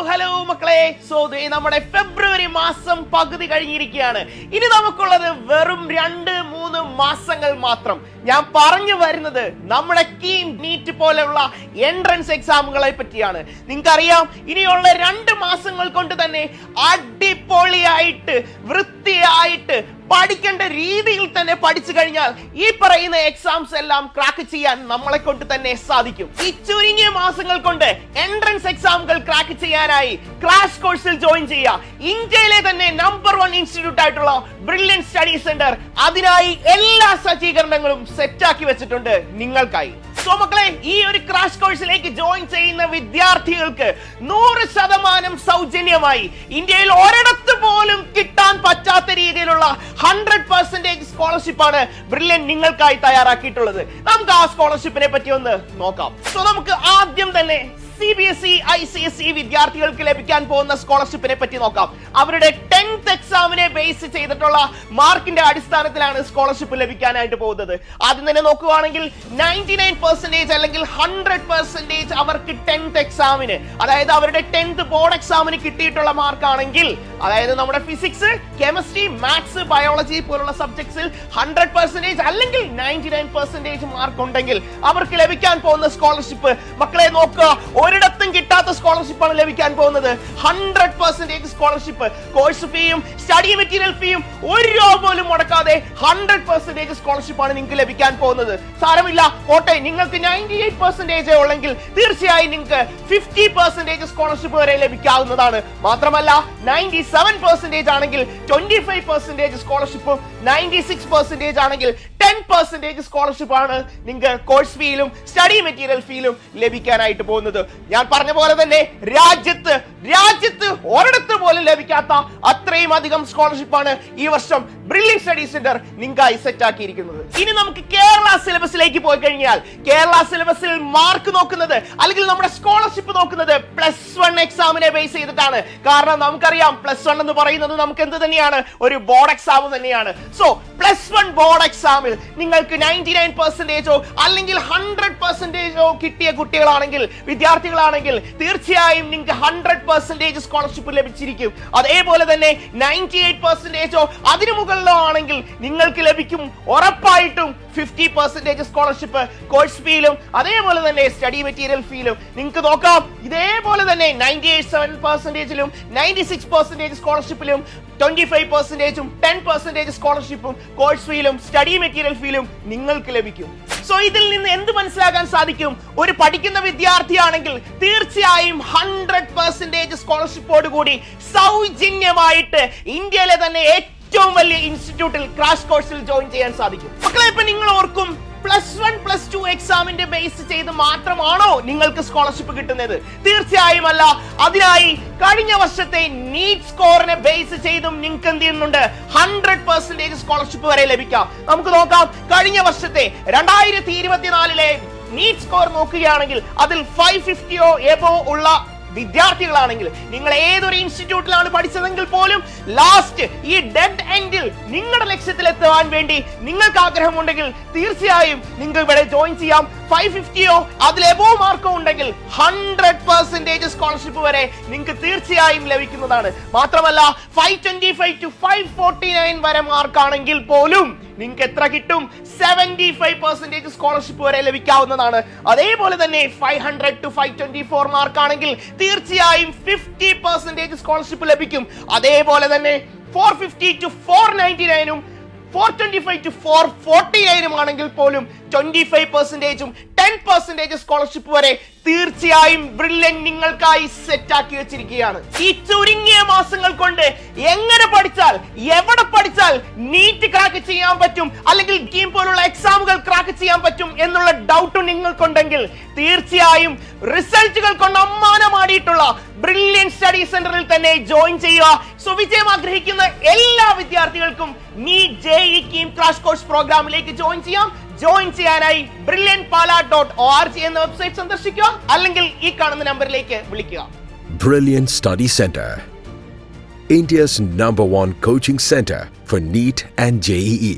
Hello മക്കളെ. നമ്മുടെ ഫെബ്രുവരി മാസം പകുതി കഴിഞ്ഞിരിക്കുകയാണ്. ഇനി നമുക്കുള്ളത് വെറും 2-3 മാസങ്ങൾ മാത്രം. ഞാൻ പറഞ്ഞു വരുന്നത് നമ്മുടെ കീം നീറ്റ് പോലെയുള്ള എൻട്രൻസ് എക്സാമുകളെ പറ്റിയാണ്. നിങ്ങൾക്കറിയാം, ഇനിയുള്ള 2 മാസങ്ങൾ കൊണ്ട് തന്നെ അടിപൊളിയായിട്ട് വൃത്തിയായിട്ട് പഠിക്കേണ്ട രീതിയിൽ തന്നെ പഠിച്ചു കഴിഞ്ഞാൽ ഈ പറയുന്ന എക്സാംസ് എല്ലാം ക്രാക്ക് ചെയ്യാൻ നമ്മളെ കൊണ്ട് തന്നെ സാധിക്കും. ഈ ചുരുങ്ങിയ മാസങ്ങൾ കൊണ്ട് എൻട്രൻസ് എക്സാമുകൾ ക്രാക്ക് ചെയ്യാനായി ക്രാഷ് കോഴ്സിൽ ജോയിൻ ചെയ്യുക. ഇന്ത്യയിലെ തന്നെ നമ്പർ 1 ഇൻസ്റ്റിറ്റ്യൂട്ട് ആയിട്ടുള്ള ബ്രില്യൻ സ്റ്റഡി സെന്റർ അതിനായി എല്ലാ സജ്ജീകരണങ്ങളും സെറ്റാക്കി വെച്ചിട്ടുണ്ട് നിങ്ങൾക്കായി. മക്കളെ, ഈ ഒരു ക്രാഷ് കോഴ്സിലേക്ക് ജോയിൻ ചെയ്യുന്ന വിദ്യാർത്ഥികൾക്ക് 100% സൗജന്യമായി ഇന്ത്യയിൽ ഒരിടത്ത് പോലും കിട്ടാൻ പറ്റാത്ത രീതിയിലുള്ള 100% സ്കോളർഷിപ്പ് ആണ് ബ്രില്യൻ നിങ്ങൾക്കായി തയ്യാറാക്കിയിട്ടുള്ളത്. നമുക്ക് ആ സ്കോളർഷിപ്പിനെ പറ്റി ഒന്ന് നോക്കാം. നമുക്ക് ആദ്യം തന്നെ CBSE ICSE വിദ്യാർത്ഥികൾക്ക് ലഭിക്കാൻ പോകുന്ന സ്കോളർഷിപ്പിനെ പറ്റി നോക്കാം. അവരുടെ 10th എക്സാമിനെ ബേസ് ചെയ്തിട്ടുള്ള മാർക്കിന്റെ അടിസ്ഥാനത്തിലാണ് സ്കോളർഷിപ്പ് ലഭിക്കാനായിട്ട് പോകുന്നത്. ആദ്യം തന്നെ നോക്കുകയാണെങ്കിൽ 99% അല്ലെങ്കിൽ 100% അവർക്ക് 10th എക്സാമിന്, അതായത് അവരുടെ 10th ബോർഡ് എക്സാമിന് കിട്ടിയിട്ടുള്ള മാർക്കാണെങ്കിൽ, അതായത് നമ്മുടെ ഫിസിക്സ്, കെമിസ്ട്രി, മാത്സ്, ബയോളജി പോലുള്ള സബ്ജക്ട്സിൽ 100% അല്ലെങ്കിൽ 99% മാർക്ക് ഉണ്ടെങ്കിൽ അവർക്ക് ലഭിക്കാൻ പോകുന്ന സ്കോളർഷിപ്പ് മക്കളെ നോക്കുക, ഒരിടത്തും കിട്ടാത്ത സ്കോളർഷിപ്പാണ് ലഭിക്കാൻ പോകുന്നത്. 100% സ്കോളർഷിപ്പ്. കോഴ്സ് ഫീയും സ്റ്റഡി മെറ്റീരിയൽ ഫീയും 1 രൂപ പോലും മുടക്കാതെ 100% സ്കോളർഷിപ്പാണ് നിങ്ങൾക്ക് ലഭിക്കാൻ പോകുന്നത്. സാരമില്ല, ഓട്ടെ, നിങ്ങൾക്ക് 98% ഉള്ളെങ്കിൽ തീർച്ചയായും നിങ്ങൾക്ക് 50% സ്കോളർഷിപ്പ് വരെ ലഭിക്കാവുന്നതാണ്. മാത്രമല്ല 97% ആണെങ്കിൽ 25% സ്കോളർഷിപ്പും 96% ആണെങ്കിൽ 10% സ്കോളർഷിപ്പ് ആണ് നിങ്ങൾക്ക് കോഴ്സ് ഫീയിലും സ്റ്റഡി മെറ്റീരിയൽ ഫീയിലും ലഭിക്കാനായിട്ട് പോകുന്നത്. ഞാൻ പറഞ്ഞ പോലെ തന്നെ രാജ്യത്ത് ഒരിടത്ത് പോലും ലഭിക്കാത്ത അത്രയും അധികം സ്കോളർഷിപ്പാണ് ഈ വർഷം ബ്രില്യൻ സ്റ്റഡി സെന്റർ നിങ്ങൾക്കായി സെറ്റ് ആക്കിയിരിക്കുന്നത്. ഇനി നമുക്ക് കേരള സിലബസിലേക്ക് പോയി കഴിഞ്ഞാൽ കേരള സിലബസിൽ മാർക്ക് നോക്കുന്നത് അല്ലെങ്കിൽ നമ്മുടെ സ്കോളർഷിപ്പ് നോക്കുന്നത് +1 എക്സാമിനെ ബേസ് ചെയ്തിട്ടാണ്. കാരണം നമുക്കറിയാം +1 എന്ന് പറയുന്നത് നമുക്ക് എന്ത് തന്നെയാണ്, ഒരു ബോർഡ് എക്സാം തന്നെയാണ്. +1 ബോർഡ് എക്സാമിൽ നിങ്ങൾക്ക് 99% അല്ലെങ്കിൽ 100% കിട്ടിയ കുട്ടികളാണെങ്കിൽ, വിദ്യാർത്ഥികളാണെങ്കിൽ തീർച്ചയായും നിങ്ങൾക്ക് 100% സ്കോളർഷിപ്പ് ലഭിച്ചിരിക്കും. അതേപോലെ തന്നെ 98% അതിനു മുകളിലോ ആണെങ്കിൽ നിങ്ങൾക്ക് ലഭിക്കും ഉറപ്പായിട്ടും 50% സ്കോളർഷിപ്പ് കോഴ്സ് ഫീയിലും അതേപോലെ തന്നെ സ്റ്റഡി മെറ്റീരിയൽ ഫീയിലും. നിങ്ങൾക്ക് നോക്കാം, ഇതേപോലെ തന്നെ 97%ലും 96% സ്കോളർഷിപ്പിലും 25%ഉം 10% സ്കോളർഷിപ്പും കോഴ്സ് ഫീയിലും സ്റ്റഡി മെറ്റീരിയൽ ഫീയിലും നിങ്ങൾക്ക് ലഭിക്കും. ഇതിൽ നിന്ന് എന്ത് മനസ്സിലാക്കാൻ സാധിക്കും? ഒരു പഠിക്കുന്ന വിദ്യാർത്ഥിയാണെങ്കിൽ തീർച്ചയായും 100% സ്കോളർഷിപ്പോട് കൂടി സൗജന്യമായിട്ട് ഇന്ത്യയിലെ തന്നെ ഏറ്റവും വലിയ ഇൻസ്റ്റിറ്റ്യൂട്ടിൽ ക്രാഷ് കോഴ്സിൽ ജോയിൻ ചെയ്യാൻ സാധിക്കും. മക്കളെ, ഇപ്പൊ നിങ്ങൾ ഓർക്കും, +1 +2 എക്സാമിന്റെ ബേസ് ചെയ്ത് മാത്രമാണോ നിങ്ങൾക്ക് സ്കോളർഷിപ്പ് കിട്ടുന്നത്? തീർച്ചയായും അല്ല. അതിനായി കഴിഞ്ഞ വർഷത്തെ നീറ്റ് സ്കോറിനെ ബേസ് ചെയ്തും നിങ്ങൾക്ക് എന്ത് ചെയ്യുന്നുണ്ട്, 100% സ്കോളർഷിപ്പ് വരെ ലഭിക്കാം. നമുക്ക് നോക്കാം, കഴിഞ്ഞ വർഷത്തെ 2024 നീറ്റ് സ്കോർ നോക്കുകയാണെങ്കിൽ അതിൽ 550 എബോ ഉള്ള വിദ്യാർത്ഥികളാണെങ്കിൽ, നിങ്ങൾ ഏതൊരു ഇൻസ്റ്റിറ്റ്യൂട്ടിലാണ് പഠിച്ചതെങ്കിൽ പോലും ലാസ്റ്റ് ഈ ഡെഡ് എൻഡിൽ നിങ്ങളുടെ ലക്ഷ്യത്തിലെത്താൻ വേണ്ടി നിങ്ങൾക്ക് ആഗ്രഹമുണ്ടെങ്കിൽ തീർച്ചയായും നിങ്ങൾക്ക് ഇവിടെ ജോയിൻ ചെയ്യാം. 550 അതിലെബോ മാർക്കോ ഉണ്ടെങ്കിൽ 100% സ്കോളർഷിപ്പ് വരെ നിങ്ങൾക്ക് തീർച്ചയായും ലഭിക്കുന്നതാണ്. മാത്രമല്ല 525 to 549 വരെ മാർക്കാണെങ്കിൽ പോലും നിങ്ങൾക്ക് എത്ര കിട്ടും? 75% സ്കോളർഷിപ്പ് വരെ ലഭിക്കാവുന്നതാണ്. അതേപോലെ തന്നെ 500 to 524 മാർക്കാണെങ്കിൽ തീർച്ചയായും 50% സ്കോളർഷിപ്പ് ലഭിക്കും. അതേപോലെ തന്നെ 450 to 499ഉം 425 to 449 ആണെങ്കിൽ പോലും 25%ഉം 10% സ്കോളർഷിപ്പ് വരെ തീർച്ചയായും ബ്രില്യൻ നിങ്ങൾക്കായി സെറ്റ് ആക്കി വെച്ചിരിക്കുകയാണ്. ഈ ചുരുങ്ങിയ മാസങ്ങൾ കൊണ്ട് എങ്ങനെ പഠിച്ചാൽ, എവിടെ പഠിച്ചാൽ നീറ്റ് ക്രാക്ക് ചെയ്യാൻ പറ്റും അല്ലെങ്കിൽ കീം പോലുള്ള എക്സാമുകൾ ക്രാക്ക് ചെയ്യാൻ പറ്റും എന്നുള്ള ഡൗട്ട് നിങ്ങൾക്കുണ്ടെങ്കിൽ തീർച്ചയായും റിസൾട്ടുകൾ കൊണ്ട് അമ്മാനമാടിയിട്ടുള്ള ബ്രില്യൻ സ്റ്റഡി സെന്ററിൽ തന്നെ ജോയിൻ ചെയ്യുക. വിജയം ആഗ്രഹിക്കുന്ന എല്ലാ വിദ്യാർത്ഥികൾക്കും NEET JEE KEAM crash course പ്രോഗ്രാമിലേക്ക് ജോയിൻ ചെയ്യാം. ജോയിൻ ചെയ്യാനായി brilliantpala.org എന്ന വെബ്സൈറ്റ് സന്ദർശിക്കുക, അല്ലെങ്കിൽ ഈ കാണുന്ന നമ്പറിലേക്ക് വിളിക്കുക. Brilliant Study Center, India's #1 coaching center for NEET and JEE.